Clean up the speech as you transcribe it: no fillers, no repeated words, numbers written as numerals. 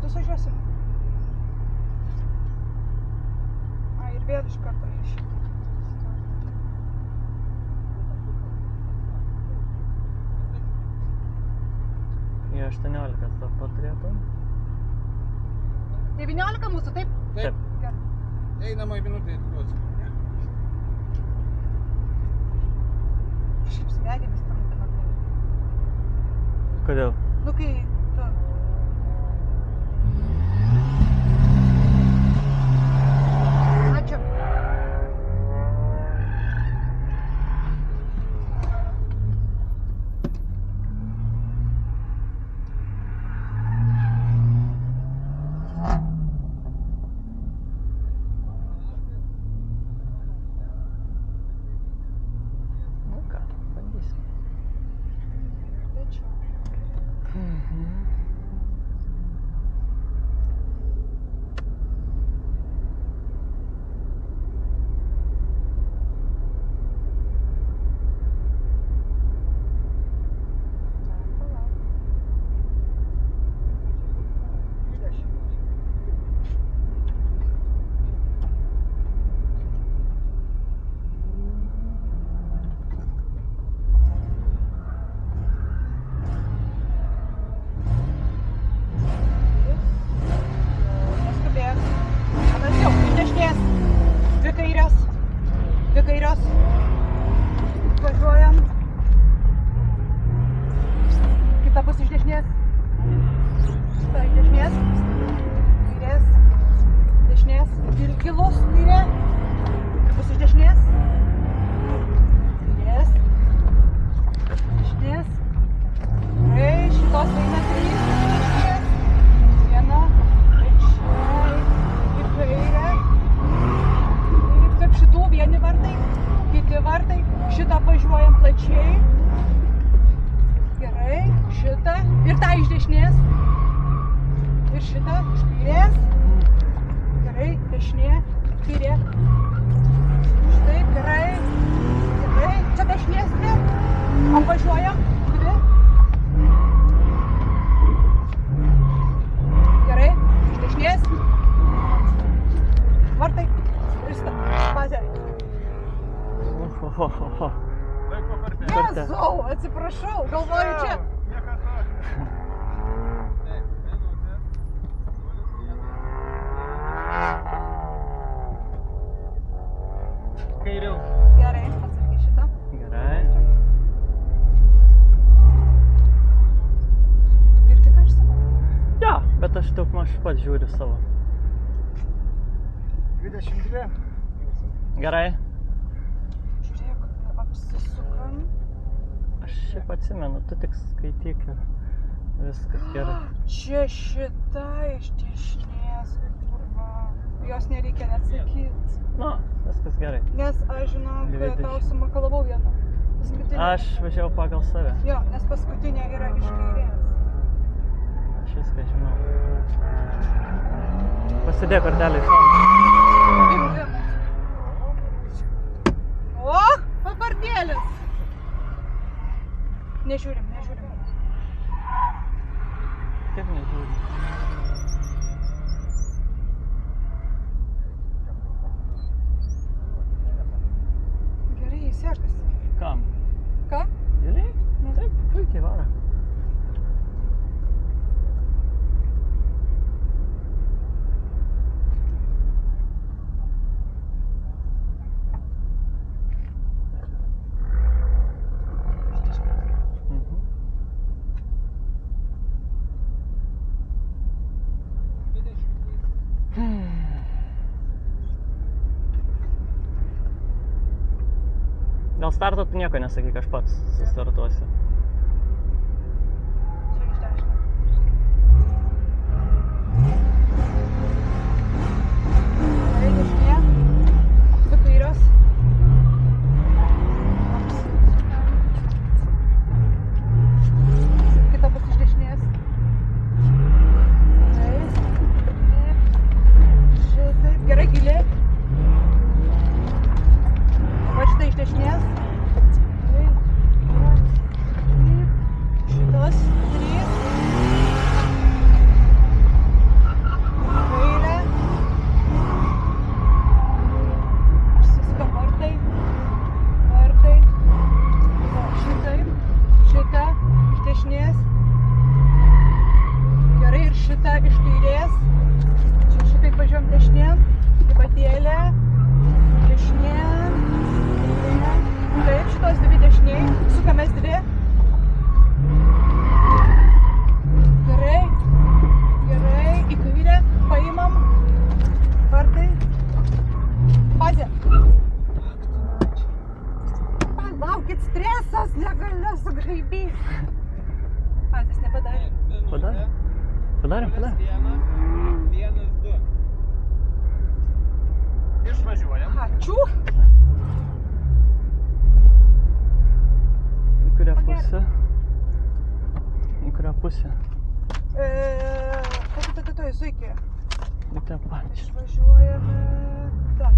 Kartu sužiuosim. Ir vėl iš karto iš šitą. Į 18 starto turėtų. 19 mūsų, taip? Taip. Gerai. Einama į minutę atiduosiu. Šiaip smegenis trumpina. Kodėl? Nu kai tu... Ačiū. Nu ką, bandysim. Ačiū. Dvi kairios. Važiuojam. Kita pusė iš dešinės. Šitą iš dešinės. Kairės. Dešinės. Ir gilus kairė. Ir pusė iš dešinės. Kairės. Dešinės. Gerai, šitos eina 3 dešinės. Viena. Ir kairė. Kaip šitų vieni vartai, kiti vartai, šitą važiuojam plačiai. Gerai, šitą ir tą iš dešinės. Ir šitą iš kairės. Gerai, dešinė, kairė. Štai, gerai, gerai, čia dešinės dvi. Apvažiuojam, dvi. Gerai, iš dešinės. Vartai. Bazė. Laiko kartė. Jėzau, atsiprašau, galvoju čia. Kairiau. Gerai, atsargiai šitą. Gerai. Ir tik aš savo. Jo, bet aš daugmaž pats žiūriu savo. 22. Gerai. Žiūrėk, apsisukam. Aš šiaip atsimenu, tu tik skaityk ir viskas gerai. Čia šita iš dešinės, kurva. Jos nereikia net sakyt. Nu, viskas gerai. Nes aš žinau, kad 20. tau sumakalavau vieną. Paskutinę. Aš važiavau pagal save. Jo, nes paskutinė yra iš kairės. Aš viską žinau. Pasidėk kortelę iš mano. O, papardėlis. Nežiūrim. Kaip nežiūri? Gerai, sekasi. Kam? Ką? Gerai? Taip, puikiai varo. Dėl starto tu nieko nesakyk, aš pats sustartuosiu. Čia iš dešinės. Gerai, dešinė. Dvi kairios. Kita bus iš dešinės. Šitaip. Gerai, giliai. Va šitą iš dešinės. Padarėm? Vienas, du. Išvažiuojam. Ačiū. Į kurią pusę? Į kurią pusę? Tai, zuikį. Į tą pačią. Išvažiuojame. Da.